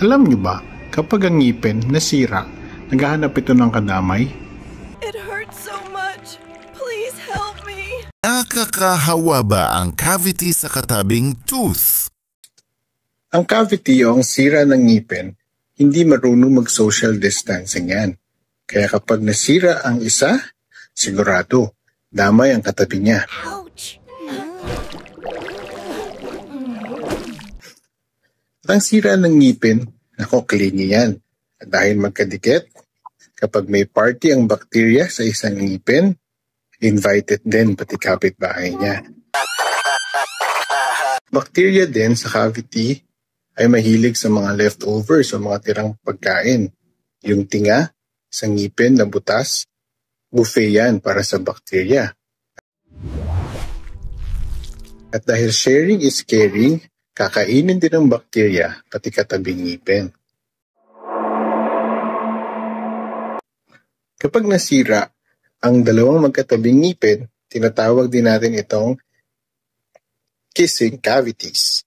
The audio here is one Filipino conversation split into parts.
Alam niyo ba, kapag ang ngipin nasira, naghahanap ito ng kadamay? It hurts so much. Please help me. Nakakahawa ba ang cavity sa katabing tooth? Ang cavity o ang sira ng ngipin, hindi marunong mag-social distancing yan. Kaya kapag nasira ang isa, sigurado, damay ang katabi niya. Ouch. At ang sira ng ngipin, ako, clingy yan. At dahil magkadikit, kapag may party ang bakterya sa isang ngipin, invited din pati kapitbahay niya. Bakterya din sa cavity ay mahilig sa mga leftovers o mga tirang pagkain. Yung tinga sa ngipin na butas, buffet yan para sa bakterya. At dahil sharing is caring, kakainin din ng bakterya pati katabing ngipin. Kapag nasira ang dalawang magkatabing ngipin, tinatawag din natin itong kissing cavities.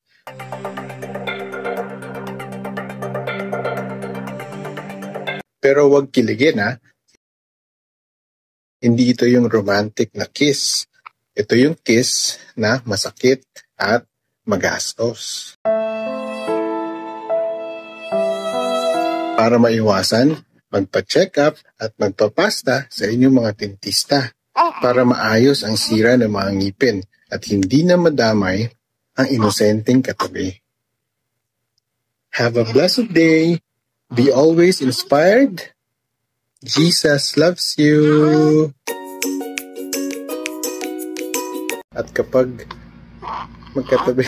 Pero huwag kiligin ha. Hindi ito yung romantic na kiss. Ito yung kiss na masakit at magastos. Para maiwasan, magpa-check up at magpapasta sa inyong mga dentista para maayos ang sira ng mga ngipin at hindi na madamay ang inosenteng katabi. Have a blessed day. Be always inspired. Jesus loves you. At kapag magkatabi